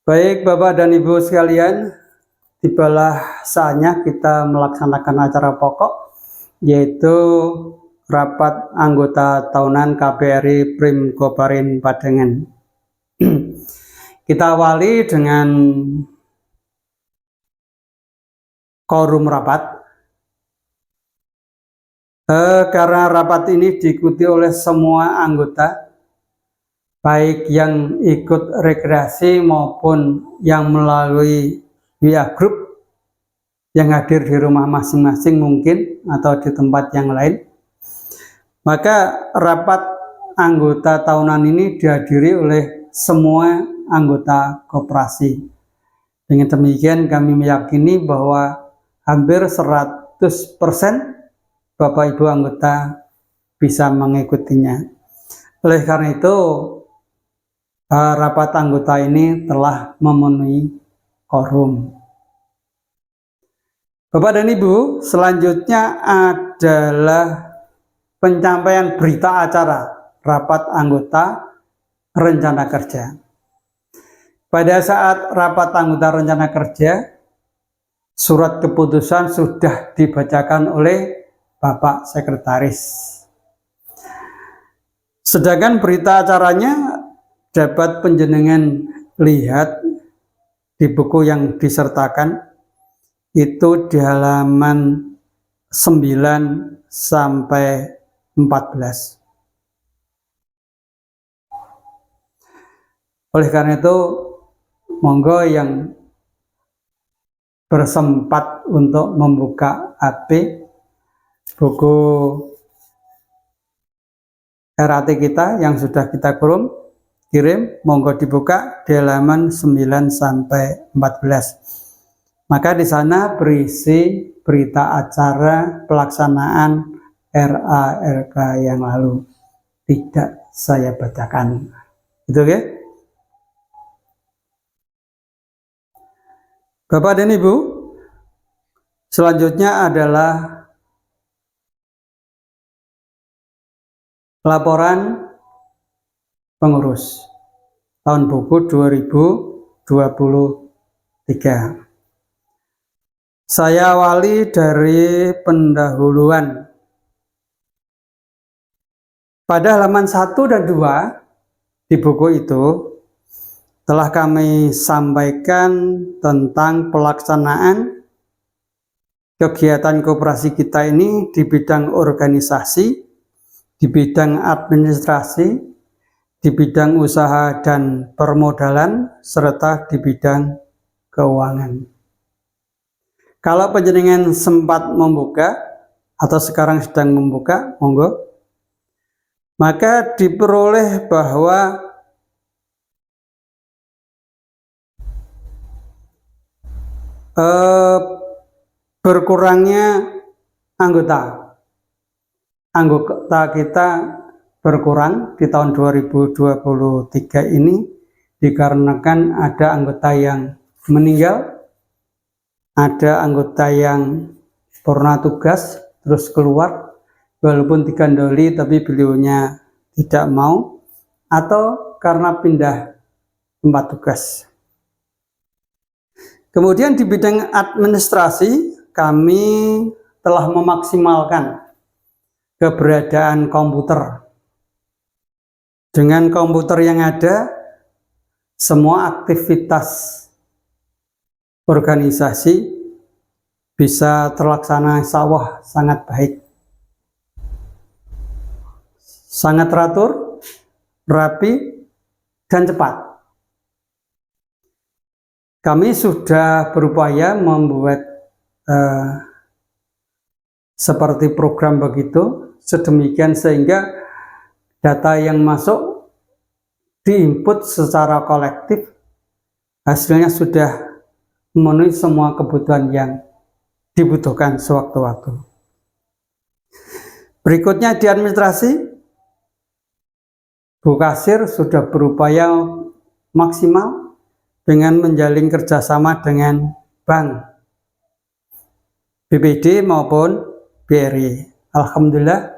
Baik Bapak dan Ibu sekalian, tibalah saatnya kita melaksanakan acara pokok, yaitu rapat anggota tahunan KBRI Prim Koparin Padengan. Kita awali dengan quorum rapat. Karena rapat ini diikuti oleh semua anggota, baik yang ikut rekreasi maupun yang melalui via grup yang hadir di rumah masing-masing mungkin atau di tempat yang lain. Maka rapat anggota tahunan ini dihadiri oleh semua anggota koperasi. Dengan demikian kami meyakini bahwa hampir 100% Bapak Ibu anggota bisa mengikutinya. Oleh karena itu rapat anggota ini telah memenuhi quorum. Bapak dan Ibu, selanjutnya adalah pencapaian berita acara rapat anggota rencana kerja. Pada saat rapat anggota rencana kerja, surat keputusan sudah dibacakan oleh Bapak Sekretaris. Sedangkan berita acaranya dapat panjenengan lihat di buku yang disertakan, itu di halaman 9 sampai 14. Oleh karena itu, monggo yang bersempat untuk membuka HP, buku RAT kita yang sudah kita kirim, monggo dibuka di halaman 9 sampai 14. Maka di sana berisi berita acara pelaksanaan RA-RK yang lalu. Tidak saya bacakan. Itu ya. Bapak dan Ibu, selanjutnya adalah laporan pengurus tahun buku 2023. Saya awali dari pendahuluan. Pada halaman 1 dan 2 di buku itu telah kami sampaikan tentang pelaksanaan kegiatan koperasi kita ini di bidang organisasi, di bidang administrasi, di bidang usaha dan permodalan, serta di bidang keuangan. Kalau panjenengan sempat membuka atau sekarang sedang membuka, monggo, maka diperoleh bahwa berkurangnya anggota kita berkurang di tahun 2023 ini dikarenakan ada anggota yang meninggal, ada anggota yang purna tugas terus keluar walaupun digandoli tapi beliaunya tidak mau, atau karena pindah tempat tugas. Kemudian di bidang administrasi kami telah memaksimalkan keberadaan komputer. Dengan komputer yang ada, semua aktivitas organisasi bisa terlaksana insya sangat baik. Sangat teratur, rapi, dan cepat. Kami sudah berupaya membuat seperti program begitu, sedemikian sehingga data yang masuk diinput secara kolektif, hasilnya sudah memenuhi semua kebutuhan yang dibutuhkan sewaktu-waktu. Berikutnya di administrasi, Bu Kasir sudah berupaya maksimal dengan menjalin kerjasama dengan bank, BPD maupun BRI. Alhamdulillah,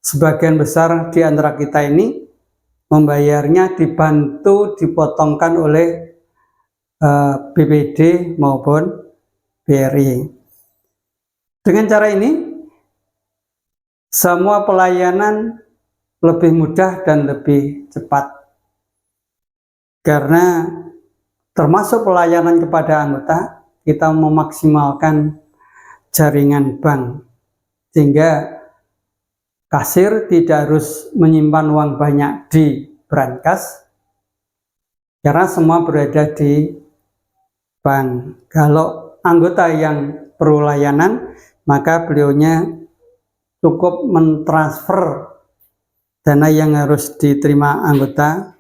sebagian besar di antara kita ini membayarnya dibantu dipotongkan oleh BPD maupun BRI. Dengan cara ini, semua pelayanan lebih mudah dan lebih cepat. Karena termasuk pelayanan kepada anggota, kita memaksimalkan jaringan bank. Sehingga kasir tidak harus menyimpan uang banyak di brankas, karena semua berada di bank. Kalau anggota yang perlu layanan, maka beliaunya cukup mentransfer dana yang harus diterima anggota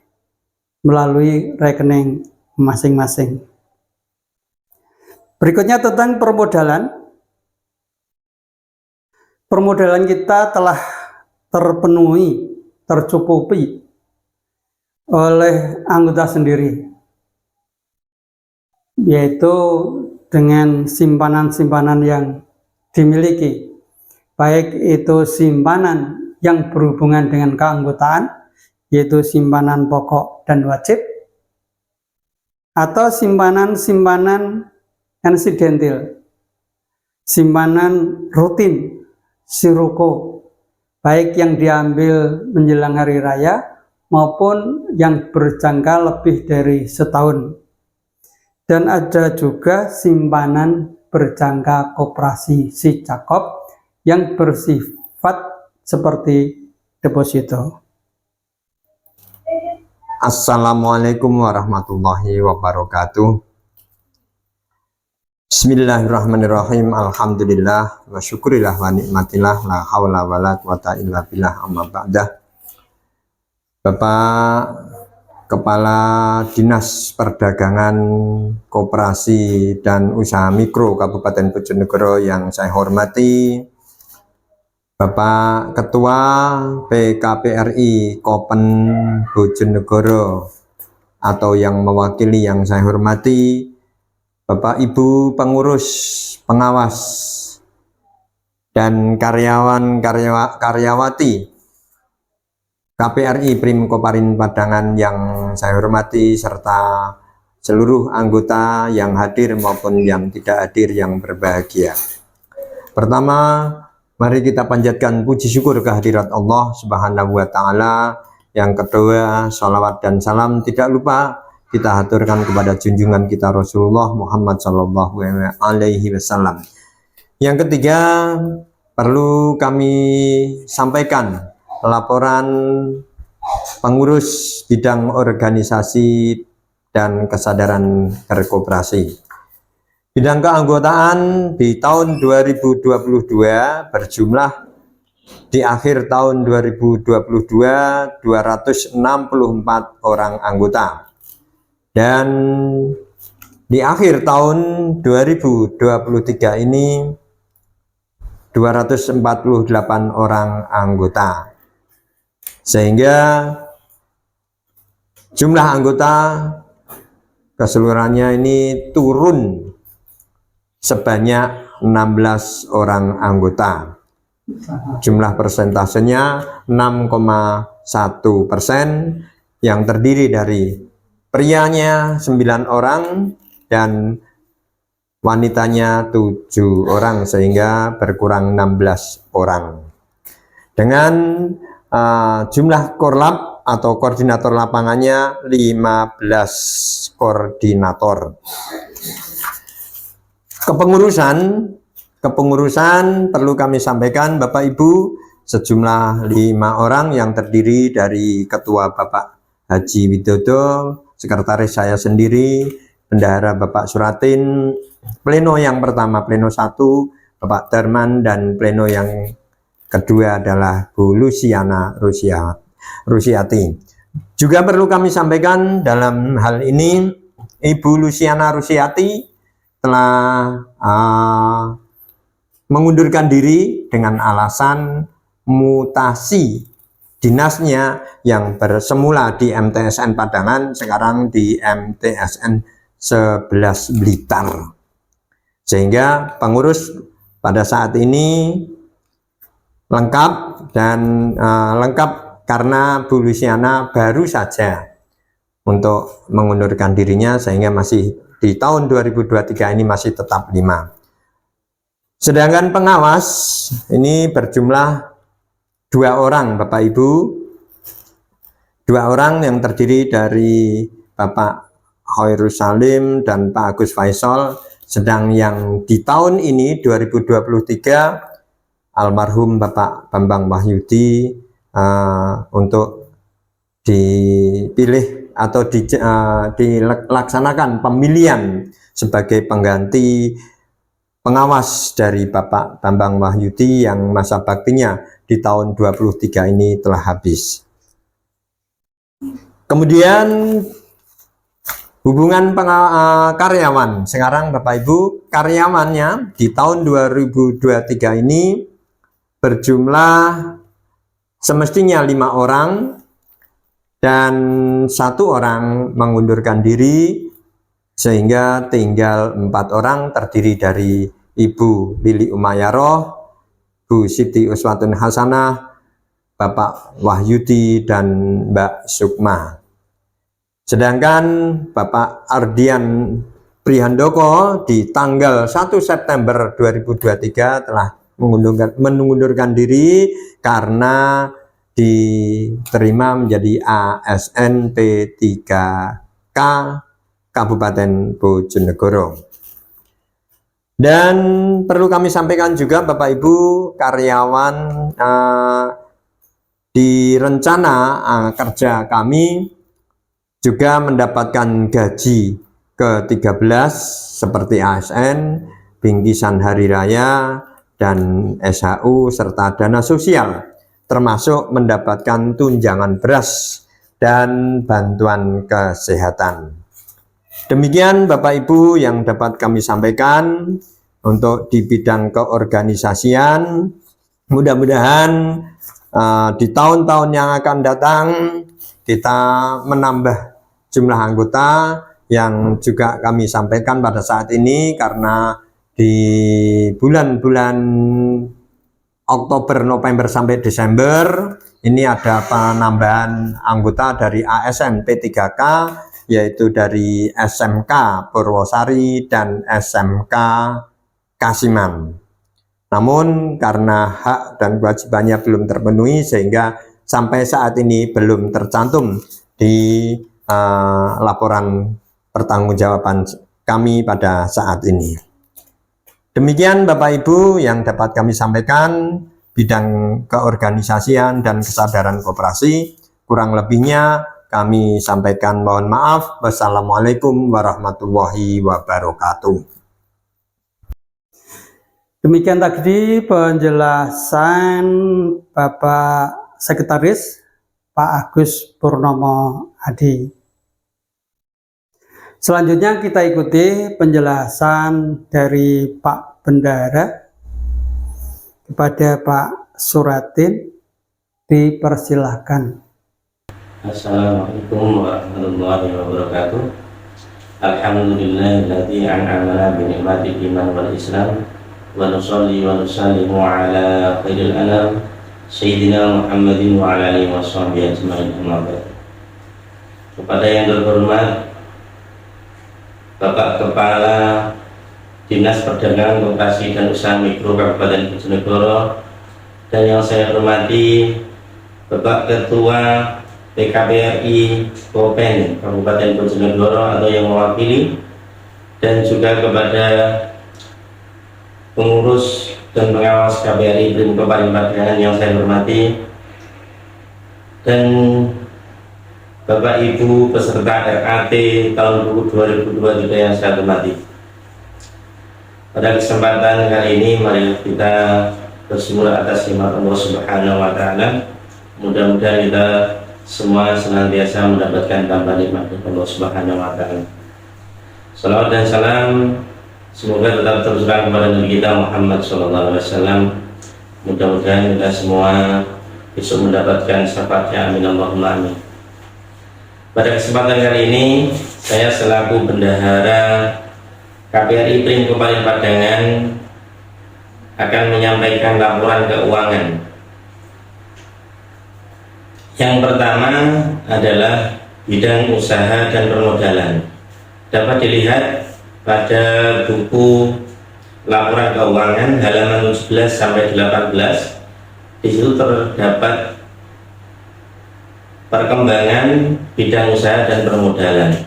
melalui rekening masing-masing. Berikutnya tentang permodalan. Permodalan kita telah terpenuhi, tercukupi oleh anggota sendiri, yaitu dengan simpanan-simpanan yang dimiliki, baik itu simpanan yang berhubungan dengan keanggotaan, yaitu simpanan pokok dan wajib, atau simpanan-simpanan insidentil, simpanan rutin, siroko, baik yang diambil menjelang hari raya maupun yang berjangka lebih dari setahun. Dan ada juga simpanan berjangka koperasi Sicakop yang bersifat seperti deposito. Assalamualaikum warahmatullahi wabarakatuh. Bismillahirrahmanirrahim. Alhamdulillah wa syukurillah wa nikmatillah, la hawla wa la quwata illa billah, amma ba'dah. Bapak Kepala Dinas Perdagangan, Koperasi dan Usaha Mikro Kabupaten Bojonegoro yang saya hormati, Bapak Ketua PKPRI Kopen Bojonegoro atau yang mewakili yang saya hormati, Bapak Ibu pengurus, pengawas, dan karyawati KPRI Prim Koparin Padangan yang saya hormati, serta seluruh anggota yang hadir maupun yang tidak hadir yang berbahagia. Pertama, mari kita panjatkan puji syukur kehadirat Allah Subhanahu wa Ta'ala. Yang kedua, salawat dan salam tidak lupa kita haturkan kepada junjungan kita Rasulullah Muhammad Sallallahu Alaihi Wasallam. Yang ketiga, perlu kami sampaikan laporan pengurus bidang organisasi dan kesadaran berkoperasi. Bidang keanggotaan di tahun 2022 berjumlah di akhir tahun 2022 264 orang anggota. Dan di akhir tahun 2023 ini 248 orang anggota. Sehingga jumlah anggota keseluruhannya ini turun sebanyak 16 orang anggota. Jumlah persentasenya 6,1%, yang terdiri dari prianya 9 orang dan wanitanya 7 orang, sehingga berkurang 16 orang. Dengan jumlah korlap atau koordinator lapangannya 15 koordinator. Kepengurusan perlu kami sampaikan Bapak Ibu, sejumlah 5 orang yang terdiri dari Ketua Bapak Haji Widodo, Sekretaris saya sendiri, Bendahara Bapak Suratin, Pleno yang pertama, Pleno 1, Bapak Darman, dan Pleno yang kedua adalah Bu Luciana Rusiati. Juga perlu kami sampaikan dalam hal ini, Ibu Luciana Rusiati telah mengundurkan diri dengan alasan mutasi dinasnya yang bersemula di MTSN Padangan, sekarang di MTSN 11 Blitar. Sehingga pengurus pada saat ini lengkap, dan lengkap karena Bu Luciana baru saja untuk mengundurkan dirinya, sehingga masih di tahun 2023 ini masih tetap 5. Sedangkan pengawas ini berjumlah 2 orang Bapak Ibu, 2 orang yang terdiri dari Bapak Khairul Salim dan Pak Agus Faisal. Sedang yang di tahun ini 2023 almarhum Bapak Bambang Wahyudi untuk dipilih atau dilaksanakan pemilihan sebagai pengganti pengawas dari Bapak Bambang Wahyudi yang masa baktinya di tahun 23 ini telah habis. Kemudian hubungan karyawan, sekarang Bapak Ibu, karyawannya di tahun 2023 ini berjumlah semestinya 5 orang dan 1 orang mengundurkan diri, sehingga tinggal 4 orang terdiri dari Ibu Lili Umayyaroh, Bu Siti Uswatun Hasanah, Bapak Wahyudi, dan Mbak Sukma. Sedangkan Bapak Ardian Prihandoko di tanggal 1 September 2023 telah mengundurkan diri karena diterima menjadi ASN P3K Kabupaten Bojonegoro. Dan perlu kami sampaikan juga Bapak Ibu, karyawan di rencana kerja kami juga mendapatkan gaji ke-13 seperti ASN, bingkisan hari raya, dan SHU serta dana sosial, termasuk mendapatkan tunjangan beras dan bantuan kesehatan. Demikian Bapak Ibu yang dapat kami sampaikan untuk di bidang keorganisasian. Mudah-mudahan di tahun-tahun yang akan datang kita menambah jumlah anggota yang juga kami sampaikan pada saat ini, karena di bulan-bulan Oktober, November sampai Desember ini ada penambahan anggota dari ASN P3K, yaitu dari SMK Purwosari dan SMK Kasiman. Namun karena hak dan kewajibannya belum terpenuhi sehingga sampai saat ini belum tercantum di laporan pertanggungjawaban kami pada saat ini. Demikian Bapak Ibu yang dapat kami sampaikan bidang keorganisasian dan kesadaran koperasi. Kurang lebihnya kami sampaikan mohon maaf. Wassalamualaikum warahmatullahi wabarakatuh. Demikian tadi penjelasan Bapak Sekretaris Pak Agus Purnomo Hadi. Selanjutnya kita ikuti penjelasan dari Pak Bendara kepada Pak Suratin. Dipersilahkan. Assalamualaikum warahmatullahi wabarakatuh. Alhamdulillahilladzi an'amana bi ni'matil iman wal islam wa nusalli wa nusallimu ala khairil anam sayyidina Muhammadin wa ala alihi washabbihi ajmain. Kepada yang terhormat Bapak Kepala Dinas Perdagangan, Koperasi dan Usaha Mikro Kabupaten Bojonegoro, dan yang saya hormati Bapak Ketua PKBRI Kopen Kabupaten Bojonegoro atau yang mewakili, dan juga kepada pengurus dan pengawas KBRI Brim Kabupaten Pademangan yang saya hormati, dan Bapak Ibu peserta RAT tahun 2022 yang saya hormati. Pada kesempatan kali ini mari kita bersyukur atas nikmat Allah Subhanahu wa taala. Mudah-mudahan kita semua senantiasa mendapatkan tambahan nikmat Allah Subhanahu wa taala. Salawat dan salam semoga tetap tercurah kepada Nabi kita Muhammad sallallahu alaihi wasallam. Mudah-mudahan kita semua besok mendapatkan syafaatnya, amin Allahumma amin. Pada kesempatan kali ini saya selaku bendahara KBRI Prim Kabupaten Pademangan akan menyampaikan laporan keuangan. Yang pertama adalah bidang usaha dan permodalan. dapat dilihat pada buku laporan keuangan halaman 17 sampai 18. Di situ terdapat perkembangan bidang usaha dan permodalan.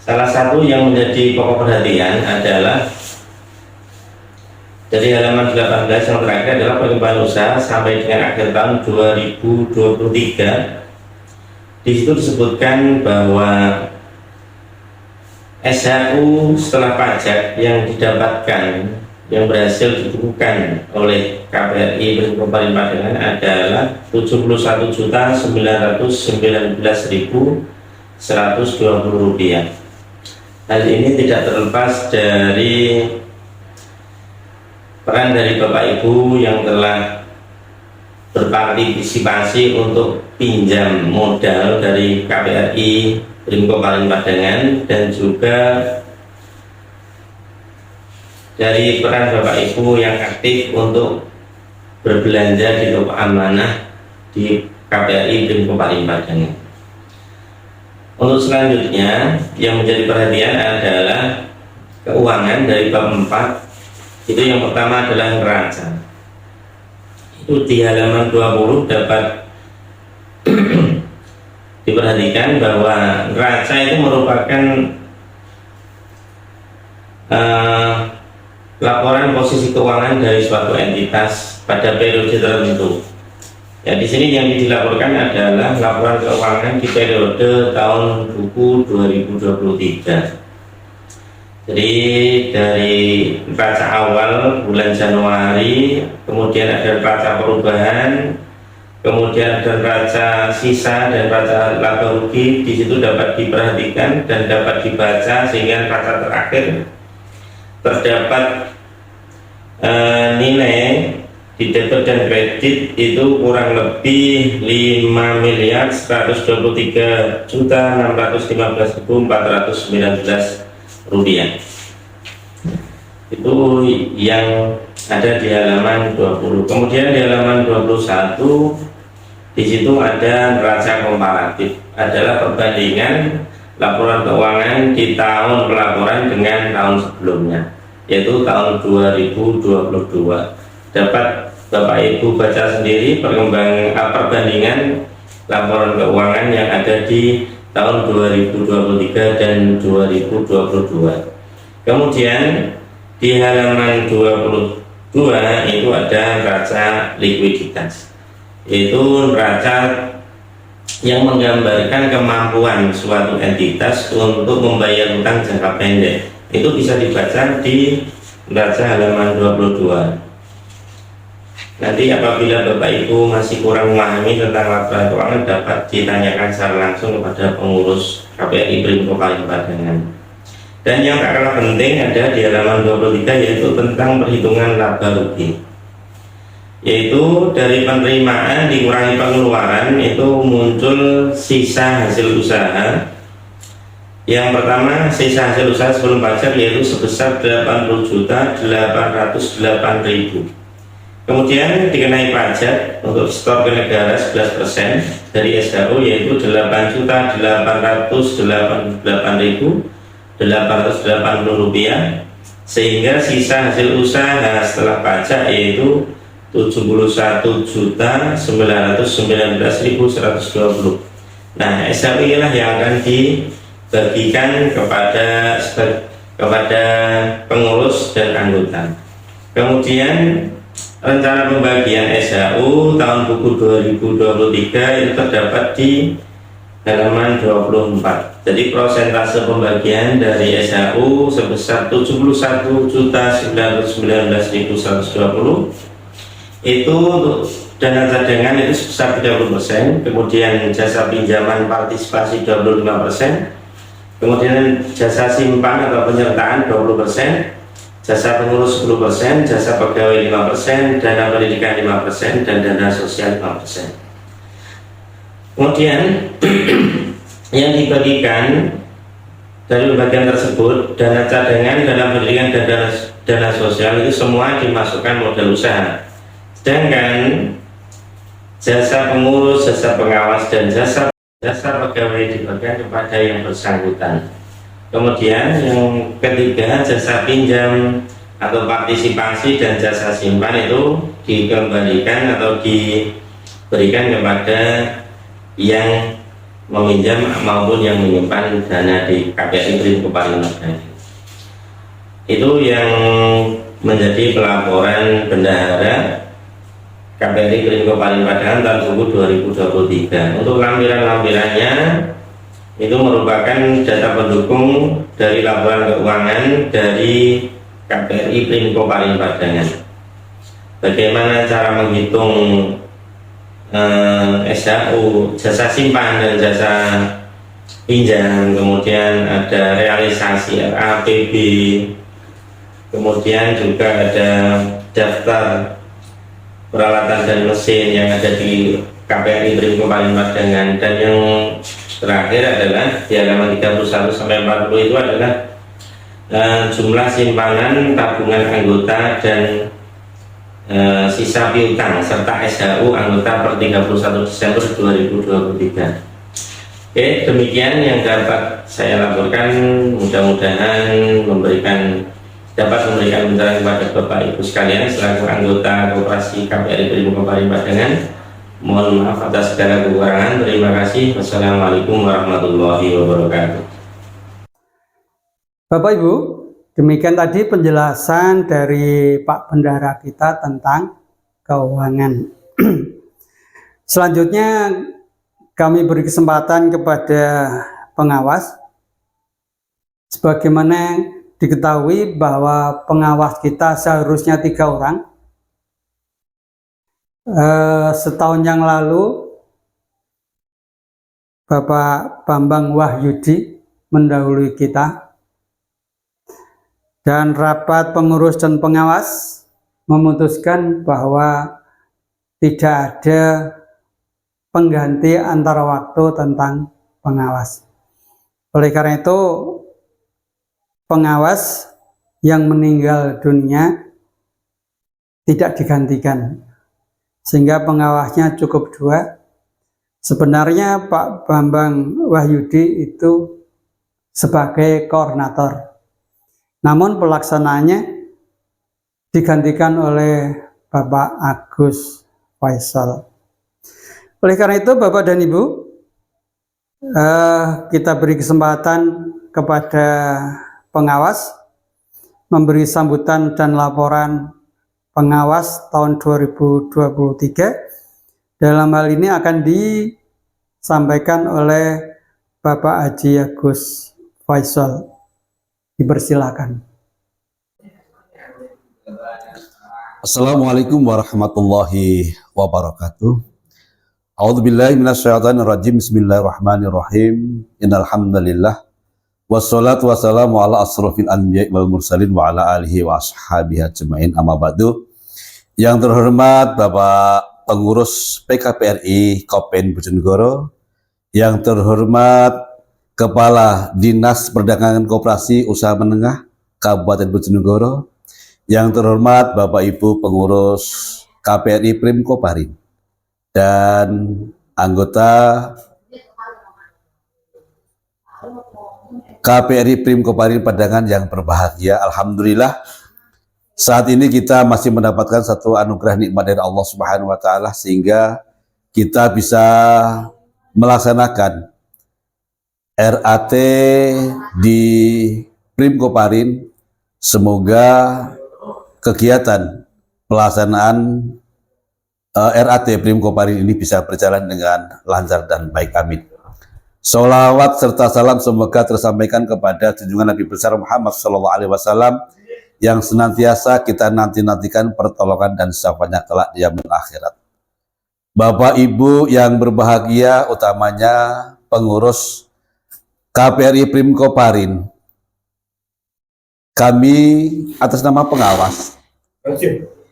Salah satu yang menjadi pokok perhatian adalah dari halaman 18 yang terakhir adalah perkembangan usaha sampai dengan akhir tahun 2023. Di situ disebutkan bahwa SHU setelah pajak yang didapatkan yang berhasil dikumpulkan oleh KPRI Brimko Parinpadangan adalah Rp71.919.120. Hal ini tidak terlepas dari peran dari Bapak Ibu yang telah berpartisipasi untuk pinjam modal dari KPRI Brimko Parinpadangan dan juga dari peran Bapak Ibu yang aktif untuk berbelanja di toko amanah di KPRI Brimko Parinpadangan. Untuk selanjutnya yang menjadi perhatian adalah keuangan dari bab 4. Itu yang pertama adalah neraca. Itu di halaman 20 dapat diperhatikan bahwa neraca itu merupakan laporan posisi keuangan dari suatu entitas pada periode tertentu. Ya, di sini yang dilaporkan adalah laporan keuangan di periode tahun buku 2023. Jadi dari neraca awal bulan Januari, kemudian ada neraca perubahan, kemudian ada neraca sisa dan neraca laba rugi. Di situ dapat diperhatikan dan dapat dibaca sehingga neraca terakhir terdapat nilai di debit dan kredit itu kurang lebih 5.623.615.419 rupiah. Itu yang ada di halaman 20. Kemudian di halaman 21 di situ ada neraca komparatif, adalah perbandingan laporan keuangan di tahun pelaporan dengan tahun sebelumnya, yaitu tahun 2022. Dapat Bapak Ibu baca sendiri perbandingan laporan keuangan yang ada di tahun 2023 dan 2022. Kemudian di halaman 22 itu ada neraca likuiditas, yaitu neraca yang menggambarkan kemampuan suatu entitas untuk membayar utang jangka pendek. Itu bisa dibaca di neraca halaman 22. Nanti apabila Bapak Ibu masih kurang memahami tentang laporan keuangan, dapat ditanyakan secara langsung kepada pengurus KPRI Brimko Parinpadangan. Dan yang tak kalah penting ada di halaman 23, yaitu tentang perhitungan laba rugi, yaitu dari penerimaan dikurangi pengeluaran itu muncul sisa hasil usaha. Yang pertama, sisa hasil usaha sebelum pajak yaitu sebesar 80.808.000. Kemudian dikenai pajak untuk setor ke negara 11% dari SHU yaitu 8.888.880 rupiah, sehingga sisa hasil usaha setelah pajak yaitu 71.919.120. Nah, SHU inilah yang akan dibagikan kepada pengurus dan anggota. Kemudian rencana pembagian SHU tahun buku 2023 itu terdapat di halaman 24. Jadi prosentase pembagian dari SHU sebesar 71.919.120. Itu untuk dana cadangan itu sebesar 30%, kemudian jasa pinjaman partisipasi 25%, kemudian jasa simpan atau penyertaan 20%, jasa pengurus 10%, jasa pegawai 5%, dana pendidikan 5%, dan dana sosial 5%. Kemudian yang dibagikan dari pembagian tersebut, dana cadangan, dana pendidikan, dan dana sosial itu semua dimasukkan modal usaha. Sedangkan jasa pengurus, jasa pengawas, dan jasa jasa pegawai diberikan kepada yang bersangkutan. Kemudian yang ketiga, jasa pinjam atau partisipasi dan jasa simpan itu dikembalikan atau diberikan kepada yang meminjam maupun yang menyimpan dana di KPRI Prim Koparin Magelang. Itu yang menjadi pelaporan bendahara KPRI Prim Koparin Magelang tahun buku 2023. Untuk lampiran-lampirannya itu merupakan data pendukung dari laporan keuangan dari KPRI Prim Koparin Magelang. Bagaimana cara menghitung SHU, jasa simpan dan jasa pinjam, kemudian ada realisasi RAPB, kemudian juga ada daftar peralatan dan mesin yang ada di KPRI Prim Koparin Magelang. Dan yang terakhir adalah di halaman 31 sampai 40 itu adalah jumlah simpanan tabungan anggota dan sisa piutang serta SHU anggota per 31 Desember 2023. Oke, demikian yang dapat saya laporkan. Mudah-mudahan dapat memberikan pencerahan kepada Bapak Ibu sekalian selaku anggota Koperasi KPRI Prim Koparin Magelang. Mohon maaf atas segala kekurangan. Terima kasih. Wassalamualaikum warahmatullahi wabarakatuh. Bapak Ibu, demikian tadi penjelasan dari Pak Bendahara kita tentang keuangan. Selanjutnya kami beri kesempatan kepada pengawas. Sebagaimana diketahui bahwa pengawas kita seharusnya 3 orang. Setahun yang lalu Bapak Bambang Wahyudi mendahului kita, dan rapat pengurus dan pengawas memutuskan bahwa tidak ada pengganti antara waktu tentang pengawas. Oleh karena itu, pengawas yang meninggal dunia tidak digantikan, sehingga pengawasnya cukup 2. Sebenarnya Pak Bambang Wahyudi itu sebagai koordinator, namun pelaksanaannya digantikan oleh Bapak Agus Faisal. Oleh karena itu, Bapak dan Ibu, kita beri kesempatan kepada pengawas memberi sambutan dan laporan pengawas tahun 2023. Dalam hal ini akan disampaikan oleh Bapak Haji Agus Faisal. Dipersilakan. Assalamualaikum warahmatullahi wabarakatuh. A'udzubillahi minasyaitonirrajim. Bismillahirrahmanirrahim. Innal hamdalillah wassalatu wassalamu ala asrofil anbiya'i wal mursalin wa ala alihi wa ashabihi ajmain, amma ba'du. Yang terhormat Bapak Pengurus PKPRI Kopen Bojonegoro, yang terhormat Kepala Dinas Perdagangan Koperasi Usaha Menengah Kabupaten Bojonegoro, yang terhormat Bapak Ibu Pengurus KPRI Prim Koparin, dan anggota KPRI Prim Koparin Padangan yang berbahagia. Alhamdulillah, saat ini kita masih mendapatkan satu anugerah nikmat dari Allah Subhanahu wa Ta'ala, sehingga kita bisa melaksanakan RAT di Prim Koparin. Semoga kegiatan pelaksanaan RAT Prim Koparin ini bisa berjalan dengan lancar dan baik, amin. Sholawat serta salam semoga tersampaikan kepada junjungan Nabi besar Muhammad SAW, yang senantiasa kita nanti-nantikan pertolongan dan syafaatnya kelak di yaumil akhirat. Bapak Ibu yang berbahagia, utamanya pengurus KPRI Prim Koparin, kami atas nama pengawas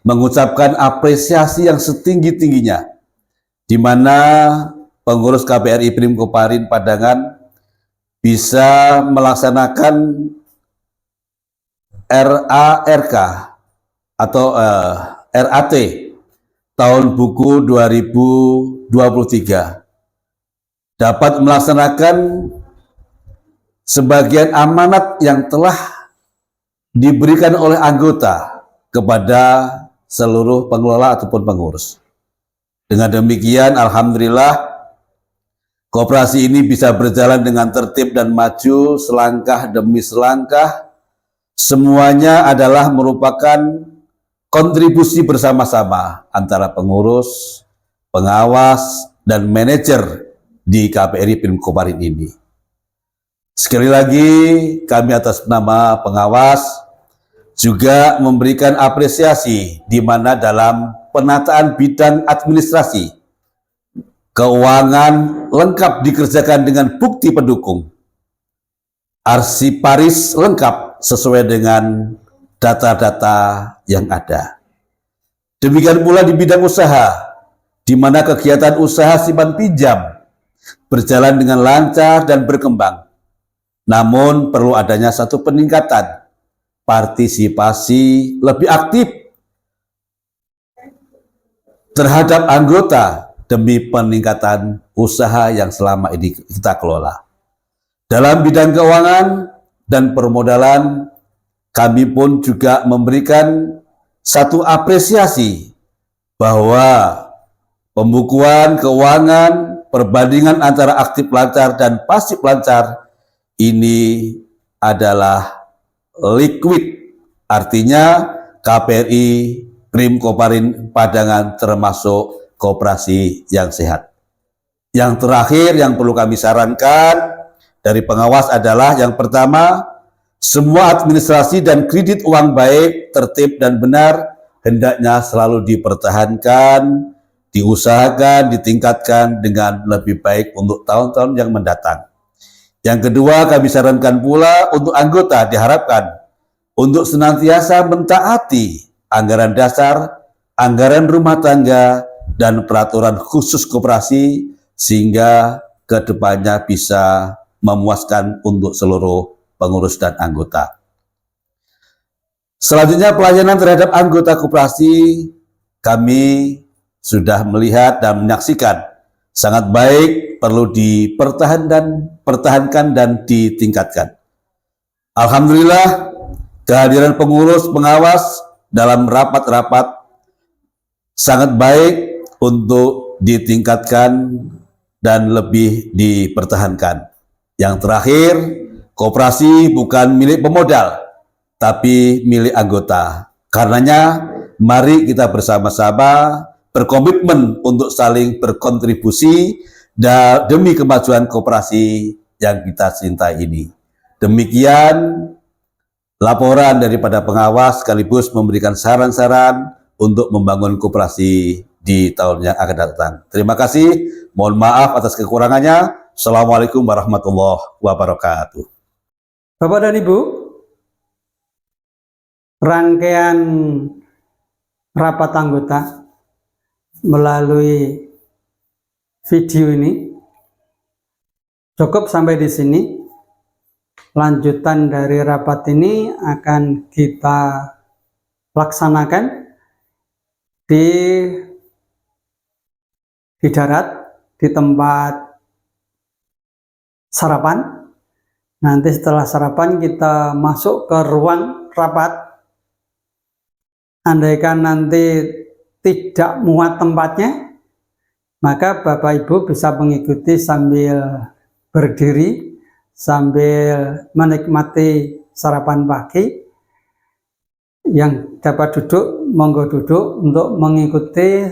mengucapkan apresiasi yang setinggi-tingginya, di mana pengurus KPRI Prim Koparin Padangan bisa melaksanakan RARK atau RAT tahun buku 2023 dapat melaksanakan sebagian amanat yang telah diberikan oleh anggota kepada seluruh pengelola ataupun pengurus. Dengan demikian, alhamdulillah, koperasi ini bisa berjalan dengan tertib dan maju selangkah demi selangkah. Semuanya adalah merupakan kontribusi bersama-sama antara pengurus, pengawas, dan manajer di KPRI Prim Koparin ini. Sekali lagi, kami atas nama pengawas juga memberikan apresiasi di mana dalam penataan bidang administrasi, keuangan lengkap dikerjakan dengan bukti pendukung, arsiparis lengkap sesuai dengan data-data yang ada. Demikian pula di bidang usaha, di mana kegiatan usaha simpan pinjam berjalan dengan lancar dan berkembang. Namun perlu adanya satu peningkatan, partisipasi lebih aktif terhadap anggota demi peningkatan usaha yang selama ini kita kelola. Dalam bidang keuangan dan permodalan, kami pun juga memberikan satu apresiasi bahwa pembukuan keuangan, perbandingan antara aktif lancar dan pasif lancar ini adalah liquid, artinya KPRI Prim Koparin Padangan termasuk koperasi yang sehat. Yang terakhir yang perlu kami sarankan dari pengawas adalah yang pertama, semua administrasi dan kredit uang baik, tertib dan benar hendaknya selalu dipertahankan, diusahakan, ditingkatkan dengan lebih baik untuk tahun-tahun yang mendatang. Yang kedua, kami sarankan pula untuk anggota diharapkan untuk senantiasa mentaati anggaran dasar, anggaran rumah tangga, dan peraturan khusus koperasi sehingga kedepannya bisa memuaskan untuk seluruh pengurus dan anggota. Selanjutnya, pelayanan terhadap anggota koperasi kami sudah melihat dan menyaksikan sangat baik, perlu dipertahankan dan ditingkatkan. Alhamdulillah, kehadiran pengurus pengawas dalam rapat-rapat sangat baik untuk ditingkatkan dan lebih dipertahankan. Yang terakhir, koperasi bukan milik pemodal, tapi milik anggota. Karenanya, mari kita bersama-sama berkomitmen untuk saling berkontribusi demi kemajuan koperasi yang kita cintai ini. Demikian laporan daripada pengawas sekaligus memberikan saran-saran untuk membangun koperasi di tahun yang akan datang. Terima kasih, mohon maaf atas kekurangannya. Assalamualaikum warahmatullahi wabarakatuh. Bapak dan Ibu, rangkaian rapat anggota melalui video ini cukup sampai di sini. Lanjutan dari rapat ini akan kita laksanakan di darat, di tempat sarapan. Nanti setelah sarapan kita masuk ke ruang rapat. Andaikan nanti tidak muat tempatnya, maka Bapak Ibu bisa mengikuti sambil berdiri, sambil menikmati sarapan pagi. Yang dapat duduk, monggo duduk untuk mengikuti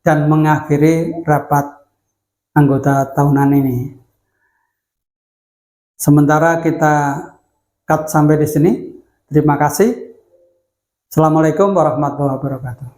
dan mengakhiri rapat anggota tahunan ini. Sementara kita cut sampai di sini. Terima kasih. Assalamualaikum warahmatullahi wabarakatuh.